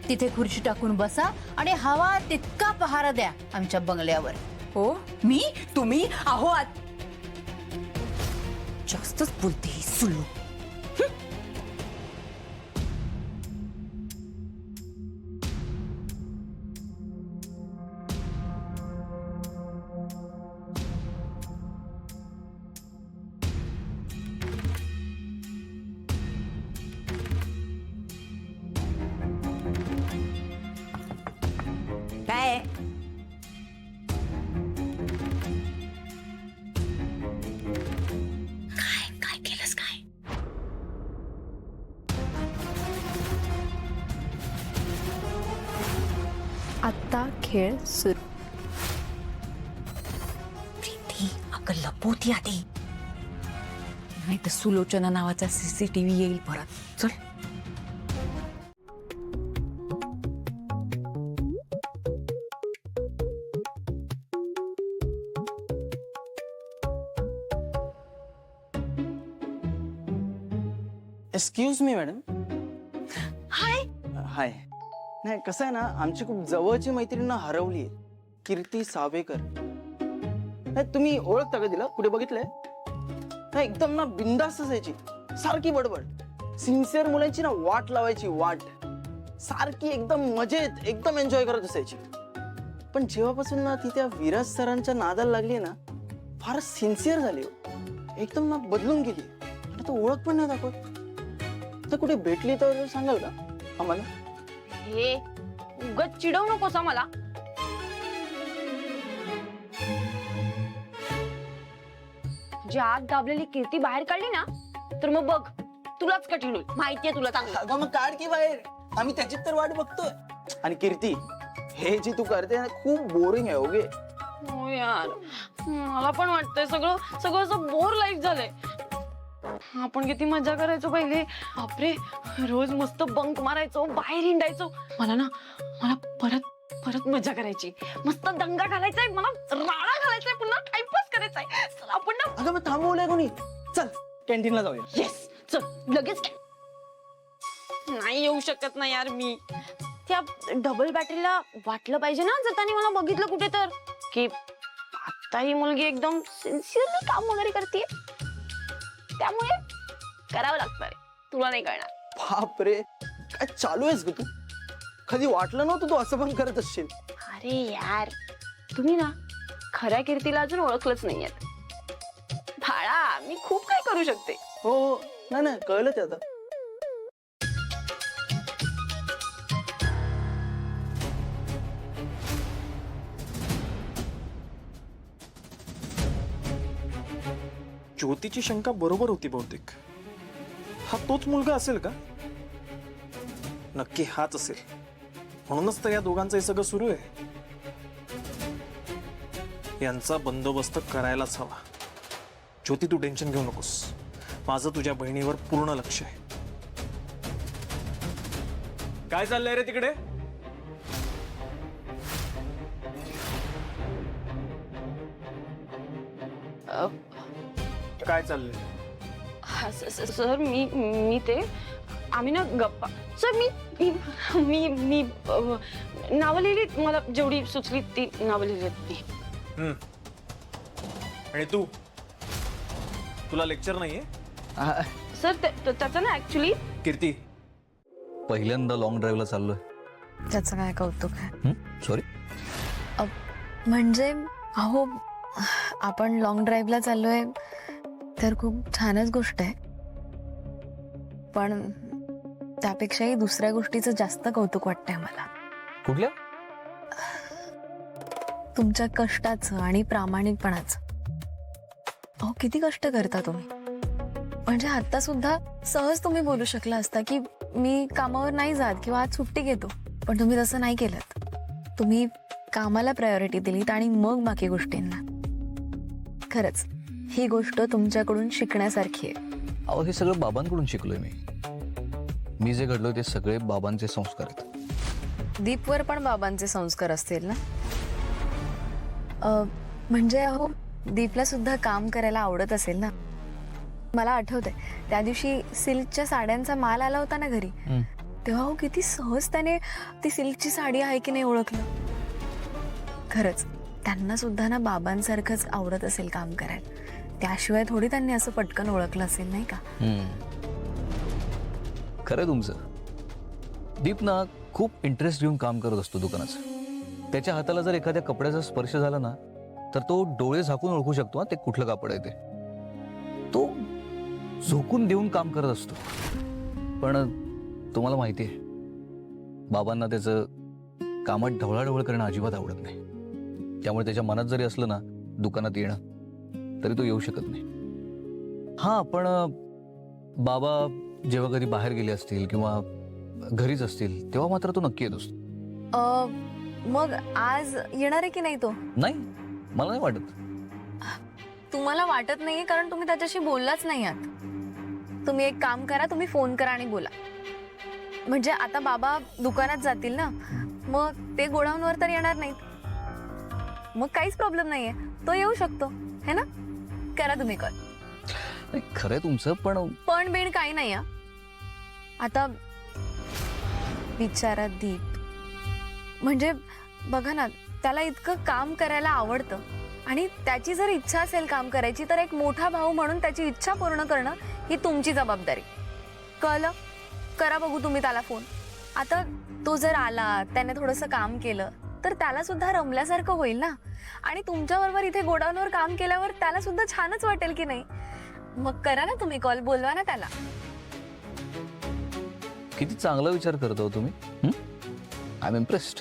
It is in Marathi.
तिथे खुर्ची टाकून बसा आणि हवा तितका पहारा द्या आमच्या बंगल्यावर. हो मी तुम्ही आहो आत जास्तच बोलते ही सुल्लू. काय काय केलंस काय? आता खेळ सुरू. प्रीती अगं लपवती आधी नाही तर सुलोचना नावाचा CCTV येईल परत. चल एक्सक्यूज मी मॅडम. हाय. हाय. नाही कसं आहे ना, आमची खूप जवळची मैत्रीण हरवली आहे, कीर्ती सावेकर. नाही तुम्ही ओळखता का तिला? कुठे बघितलंय? नाही एकदम ना बिंदास असायची, सारखी बडबड, सिन्सिअर मुलांची ना वाट लावायची वाट, सारखी एकदम मजेत एकदम एन्जॉय करत असायची. पण जेव्हापासून ना ती त्या विराज सरांच्या नादाला लागली ना, फारच सिन्सिअर झाली हो. एकदम ना बदलून गेली आणि तो ओळख पण नाही दाखवत. तर कुठे भेटली तर सांगाल का आम्हाला? हे उगाच चिडवू नकोस मला. जी आत दाबलेली कीर्ती बाहेर काढली ना तर मग बघ तुलाच कठीण होईल. माहितीये तुला चांगलं. अगं मग काढ की बाहेर, आम्ही त्याची तर वाट बघतोय. आणि कीर्ती, हे जी तू करते ना खूप बोरिंग आहे. ओके हो यार, मला पण वाटतंय सगळं सगळं असं बोर लाईफ झालंय. आपण किती मजा करायचो पहिले. बापरे, रोज मस्त बंक मारायचो, बाहेर हिंडायचो. मला परत परत मजा करायची, मस्त दंगा घालायचाय, मला राडा घालायचाय, पुन्हा टाइमपास करायचाय. चल आपण ना. अगं मग थांबवलंय कोणी? चल कॅन्टीनला जाऊया. येस चल लगेच. नाही येऊ शकत ना यार मी. त्या डबल बॅटरीला वाटलं पाहिजे ना जर त्याने मला बघितलं कुठे तर की आता ही मुलगी एकदम सिन्सिअरली काम वगैरे करते. त्यामुळे करावं लागणार. तुला नाही कळणार. बापरे, काय चालू आहेस ग तू? कधी वाटलं नव्हतं तू असं पण करत असशील. अरे यार, तुम्ही ना खऱ्या कीर्तीला अजून ओळखलंच नाहीयेत. बाळा, मी खूप काय करू शकते. हो हो, नाही नाही कळलं ते आता. ज्योतीची शंका बरोबर होती बहुतेक. हा तोच मुलगा असेल का? नक्की हाच असेल, म्हणूनच तर या दोघांचं हे सगळं सुरू आहे. यांचा बंदोबस्त करायलाच हवा. ज्योती तू टेन्शन घेऊ नकोस, माझं तुझ्या बहिणीवर पूर्ण लक्ष आहे. काय चाललंय रे तिकडे? काय चाललंय? सर मी ते आम्ही ना गप्पा. सर मी नावं लिहिलीत, मला जेवढी सुचली ती नावं लिहिलीत. आणि तू, तुला लेक्चर नाहीये? सर त्याचं ना ऍक्च्युली. कीर्ती, पहिल्यांदा लॉंग ड्राईव्हला चाललोय. त्याचं काय कौतुक आहे? सॉरी. म्हणजे अहो, आपण लॉंग ड्राईव्हला चाललोय तर खूप छानच गोष्ट आहे, पण त्यापेक्षाही दुसऱ्या गोष्टीचं जास्त कौतुक वाटतंय मला. कुठल्या? तुमच्या कष्टाचं आणि प्रामाणिकपणाचं. अहो, किती कष्ट करता तुम्ही. म्हणजे आता सुद्धा सहज तुम्ही बोलू शकला असता की मी कामावर नाही जात किंवा आज सुट्टी घेतो, पण तुम्ही तसं नाही केलं. तुम्ही कामाला प्रायोरिटी दिलीत आणि मग बाकी गोष्टींना. खरंच ही गोष्ट तुमच्याकडून शिकण्यासारखी आहे. अहो, हे सगळं बाबांकडून शिकलोय मी जे घडलोय ते सगळे बाबांचे संस्कार आहेत. दीपवर पण बाबांचे संस्कार असतील ना? म्हणजे अहो, दीपला सुद्धा काम करायला आवडत असेल ना. मला आठवतंय त्या दिवशी सिल्कच्या साड्यांचा माल आला होता ना घरी, तेव्हा हो किती सहज त्याने ती सिल्कची साडी आहे की नाही ओळखलं. खरंच त्यांना सुद्धा ना बाबांसारखंच आवडत असेल काम करायला. त्याशिवाय थोडी त्यांनी असं पटकन ओळखलं असेल नाही का. खरं तुमचं. दीप ना खूप इंटरेस्ट घेऊन काम करत असतो दुकानाचं. त्याच्या हाताला जर एखाद्या कपड्याचा स्पर्श झाला ना तर तो डोळे झाकून ओळखू शकतो ते कुठलं कापड आहे ते. तो झोकून देऊन काम करत असतो. पण तुम्हाला माहिती आहे बाबांना त्याचं कामात ढवळाढवळ करणं अजिबात आवडत नाही. त्यामुळे त्याच्या मनात जरी असलं ना दुकानात येणं तरी तो येऊ शकत नाही. हा पण बाबा जेव्हा कधी बाहेर गेले असतील किंवा घरीच असतील तेव्हा मात्र तो नक्की येत असतो. मग आज येणार आहे की नाही तो? नाही मला नाही वाटत. तुम्हाला वाटत नाहीये कारण तुम्ही त्याच्याशी बोललाच नाही आहात. तुम्ही एक काम करा, तुम्ही फोन करा आणि बोला. म्हणजे आता बाबा दुकानात जातील ना, मग ते गोडाऊनवर तर येणार नाहीत. मग काहीच प्रॉब्लेम नाहीये, तो येऊ शकतो है ना. करा तुम्ही कॉल. नाही, खरंय तुमचं पण बेण काही नाही. आता बिचारा दीप, म्हणजे बघा ना, त्याला इतकं काम करायला आवडतं आणि त्याची जर इच्छा असेल काम करायची तर एक मोठा भाऊ म्हणून त्याची इच्छा पूर्ण करणं ही तुमची जबाबदारी. कळलं? करा बघू तुम्ही त्याला फोन. आता तो जर आला, त्याने थोडंसं काम केलं तर त्याला सुद्धा रमल्यासारखं होईल ना. आणि तुमच्याबरोबर इथे गोडाऊनवर काम केल्यावर त्याला सुद्धा छानच वाटेल की नाही. मग करा ना तुम्ही कॉल, बोलवा ना त्याला. किती चांगला विचार करतो तुम्ही. I am impressed.